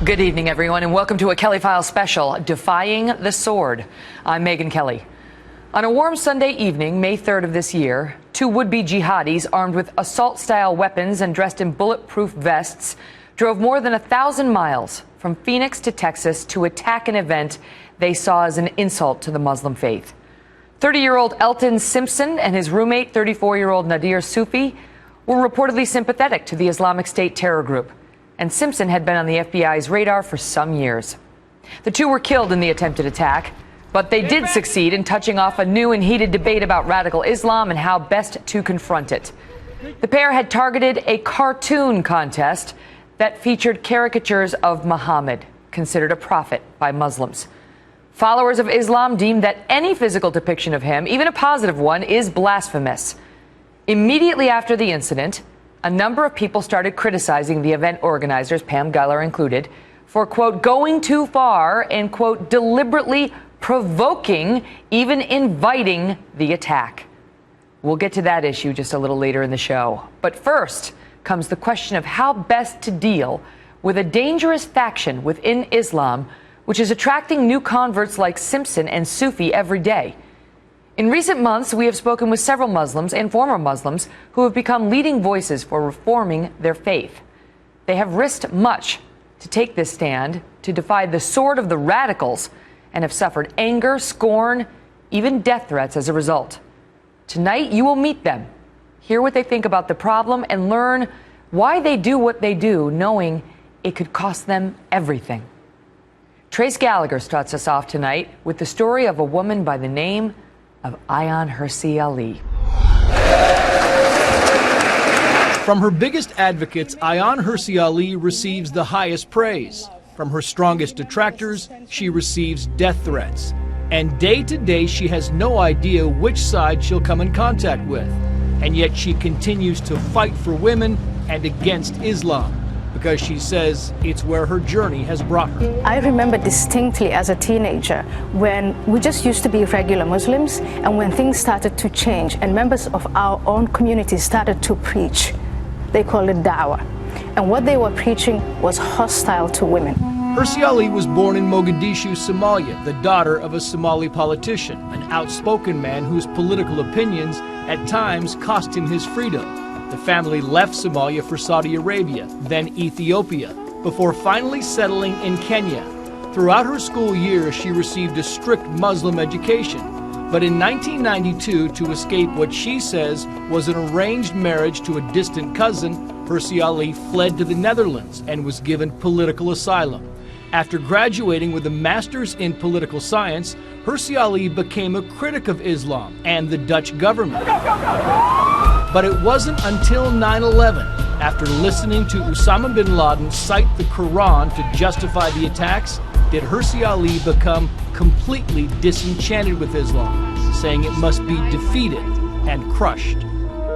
Good evening, everyone, and welcome to a Kelly Files special, Defying the Sword. I'm Megyn Kelly. On a warm Sunday evening, May 3rd of this year, two would-be jihadis armed with assault-style weapons and dressed in bulletproof vests drove more than 1,000 miles from Phoenix to Texas to attack an event they saw as an insult to the Muslim faith. 30-year-old Elton Simpson and his roommate, 34-year-old Nadir Sufi, were reportedly sympathetic to the Islamic State terror group, and Simpson had been on the FBI's radar for some years. The two were killed in the attempted attack, but they did succeed in touching off a new and heated debate about radical Islam and how best to confront it. The pair had targeted a cartoon contest that featured caricatures of Muhammad, considered a prophet by Muslims. Followers of Islam deemed that any physical depiction of him, even a positive one, is blasphemous. Immediately after the incident, a number of people started criticizing the event organizers, Pam Geller included, for, quote, going too far and, quote, deliberately provoking, even inviting the attack. We'll get to that issue just a little later in the show. But first comes the question of how best to deal with a dangerous faction within Islam, which is attracting new converts like Simpson and Sufi every day. In recent months, we have spoken with several Muslims and former Muslims who have become leading voices for reforming their faith. They have risked much to take this stand, to defy the sword of the radicals, and have suffered anger, scorn, even death threats as a result. Tonight, you will meet them, hear what they think about the problem, and learn why they do what they do, knowing it could cost them everything. Trace Gallagher starts us off tonight with the story of a woman by the name of Ayaan Hirsi Ali. From her biggest advocates, Ayaan Hirsi Ali receives the highest praise. From her strongest detractors, she receives death threats. And day to day, she has no idea which side she'll come in contact with. And yet she continues to fight for women and against Islam, because she says it's where her journey has brought her. I remember distinctly as a teenager when we just used to be regular Muslims, and when things started to change and members of our own community started to preach. They called it da'wah. And what they were preaching was hostile to women. Hirsi Ali was born in Mogadishu, Somalia, the daughter of a Somali politician, an outspoken man whose political opinions at times cost him his freedom. The family left Somalia for Saudi Arabia, then Ethiopia, before finally settling in Kenya. Throughout her school years, she received a strict Muslim education. But in 1992, to escape what she says was an arranged marriage to a distant cousin, Hirsi Ali fled to the Netherlands and was given political asylum. After graduating with a master's in political science, Hirsi Ali became a critic of Islam and the Dutch government. But it wasn't until 9/11, after listening to Osama bin Laden cite the Quran to justify the attacks, did Hirsi Ali become completely disenchanted with Islam, saying it must be defeated and crushed.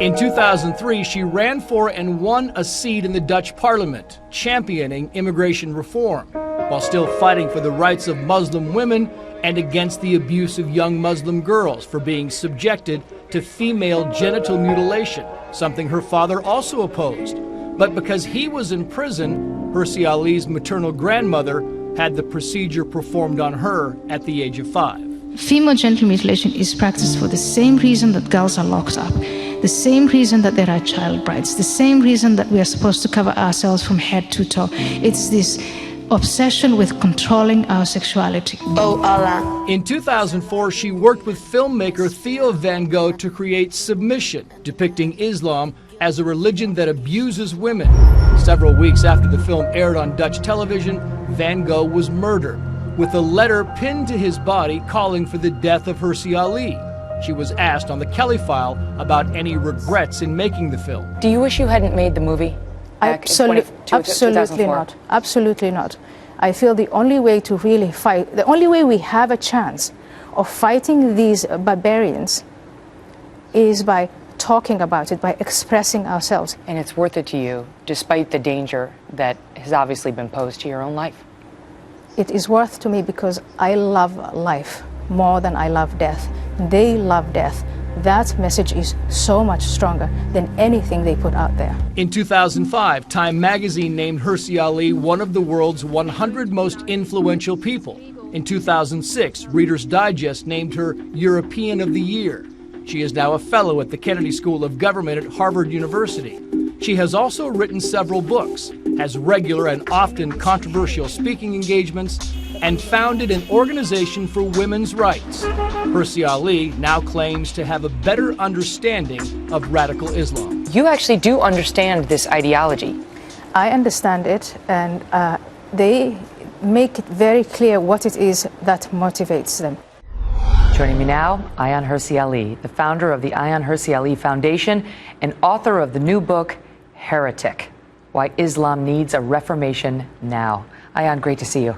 In 2003, she ran for and won a seat in the Dutch parliament, championing immigration reform, while still fighting for the rights of Muslim women and against the abuse of young Muslim girls for being subjected to female genital mutilation, something her father also opposed. But because he was in prison, Hirsi Ali's maternal grandmother had the procedure performed on her at the age of 5. Female genital mutilation is practiced for the same reason that girls are locked up, the same reason that there are child brides, the same reason that we are supposed to cover ourselves from head to toe. It's this obsession with controlling our sexuality. Oh Allah. In 2004, she worked with filmmaker Theo Van Gogh to create Submission, depicting Islam as a religion that abuses women. Several weeks after the film aired on Dutch television, Van Gogh was murdered, with a letter pinned to his body calling for the death of Hirsi Ali. She was asked on the Kelly File about any regrets in making the film. Do you wish you hadn't made the movie? Absolutely not. Absolutely not. I feel the only way to really fight, the only way we have a chance of fighting these barbarians is by talking about it, by expressing ourselves. And it's worth it to you, despite the danger that has obviously been posed to your own life. It is worth to me because I love life more than I love death. They love death. that message is so much stronger than anything they put out there. In 2005, Time magazine named Hirsi Ali one of the world's 100 most influential people. In 2006, Reader's Digest named her European of the Year. She is now a fellow at the Kennedy School of Government at Harvard University. She has also written several books, has regular and often controversial speaking engagements, and founded an organization for women's rights. Hirsi Ali now claims to have a better understanding of radical Islam. You actually do understand this ideology. I understand it, and they make it very clear what it is that motivates them. Joining me now, Ayaan Hirsi Ali, the founder of the Ayaan Hirsi Ali Foundation and author of the new book, Heretic: Why Islam Needs a Reformation Now. Ayaan, great to see you.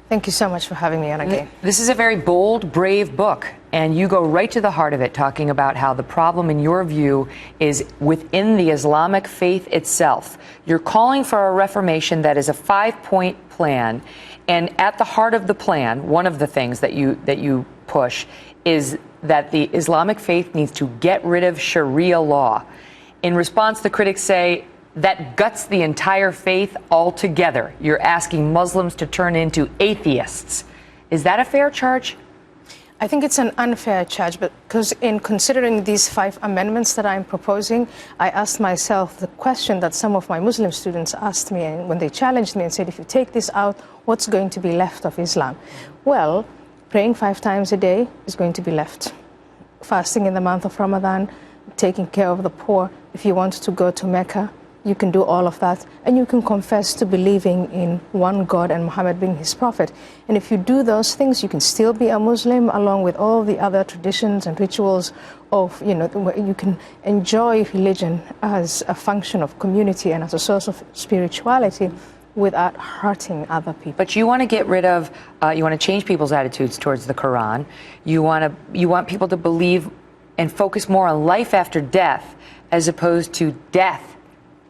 Thank you so much for having me on again. This is a very bold, brave book, and you go right to the heart of it, talking about how the problem, in your view, is within the Islamic faith itself. You're calling for a reformation that is a 5-point plan, and at the heart of the plan, one of the things that you push is that the Islamic faith needs to get rid of Sharia law. In response, the critics say that guts the entire faith altogether. You're asking Muslims to turn into atheists. Is that a fair charge? I think it's an unfair charge, because in considering these 5 amendments that I'm proposing, I asked myself the question that some of my Muslim students asked me when they challenged me and said, if you take this out, what's going to be left of Islam? Well, praying 5 times a day is going to be left. Fasting in the month of Ramadan, taking care of the poor. If you want to go to Mecca, you can do all of that, and you can confess to believing in one God and Muhammad being his prophet. And if you do those things, you can still be a Muslim, along with all the other traditions and rituals of, you can enjoy religion as a function of community and as a source of spirituality without hurting other people. But you want to get rid of, you want to change people's attitudes towards the Quran. You want people to believe and focus more on life after death as opposed to death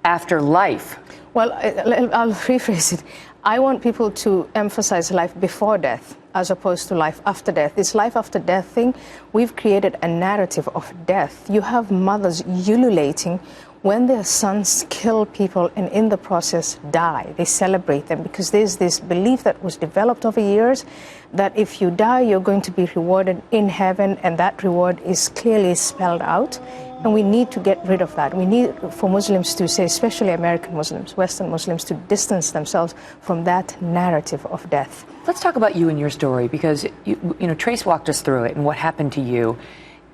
after life. Well, I'll rephrase it. I want people to emphasize life before death as opposed to life after death. This life after death thing, we've created a narrative of death. You have mothers ululating when their sons kill people and in the process die. They celebrate them because there's this belief that was developed over years that if you die, you're going to be rewarded in heaven, and that reward is clearly spelled out. And we need to get rid of that. We need for Muslims to say, especially American Muslims, Western Muslims, to distance themselves from that narrative of death. Let's talk about you and your story, because Trace walked us through it and what happened to you.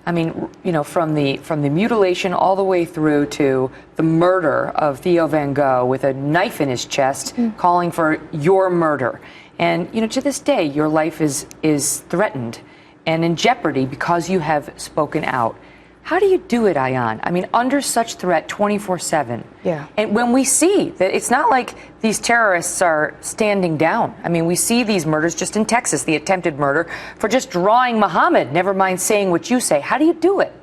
I mean, from the mutilation all the way through to the murder of Theo Van Gogh with a knife in his chest, calling for your murder. And to this day, your life is threatened and in jeopardy because you have spoken out. How do you do it, Ayaan? I mean, under such threat 24/7. Yeah. And when we see that it's not like these terrorists are standing down. I mean, we see these murders just in Texas, the attempted murder for just drawing Muhammad, never mind saying what you say. How do you do it?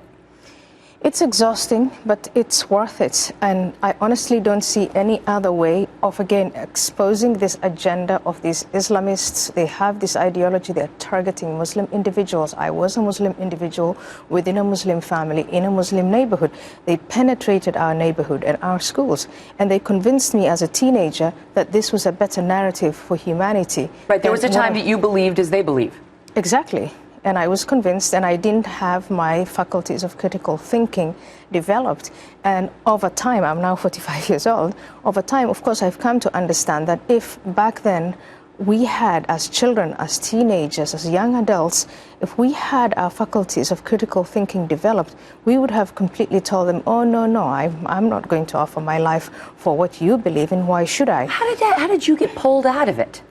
It's exhausting, but it's worth it. And I honestly don't see any other way of, again, exposing this agenda of these Islamists. They have this ideology. They're targeting Muslim individuals. I was a Muslim individual within a Muslim family in a Muslim neighborhood. They penetrated our neighborhood and our schools. And they convinced me as a teenager that this was a better narrative for humanity. Right, there was a time that you believed as they believe. Exactly. And I was convinced, and I didn't have my faculties of critical thinking developed. And over time, I'm now 45 years old, over time, of course, I've come to understand that if back then we had, as children, as teenagers, as young adults, if we had our faculties of critical thinking developed, we would have completely told them, oh, no, I'm not going to offer my life for what you believe in. Why should I? How did you get pulled out of it?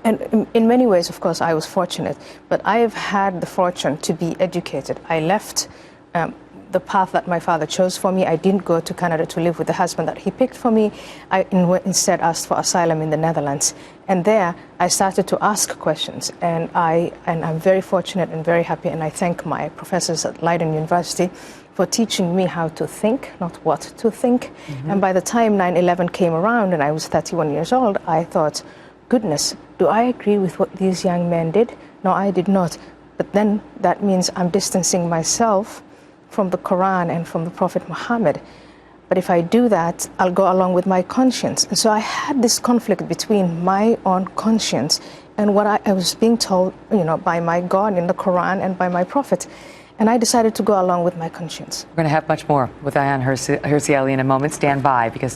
And in many ways, of course, I was fortunate, but I have had the fortune to be educated. I left the path that my father chose for me. I didn't go to Canada to live with the husband that he picked for me. I instead asked for asylum in the Netherlands. And there, I started to ask questions. And I'm very fortunate and very happy, and I thank my professors at Leiden University for teaching me how to think, not what to think. And by the time 9/11 came around and I was 31 years old, I thought, goodness, do I agree with what these young men did? No, I did not. But then that means I'm distancing myself from the Quran and from the Prophet Muhammad. But if I do that, I'll go along with my conscience. And so I had this conflict between my own conscience and what I was being told, by my God in the Quran and by my Prophet. And I decided to go along with my conscience. We're going to have much more with Ayaan Hirsi Ali in a moment. Stand by, because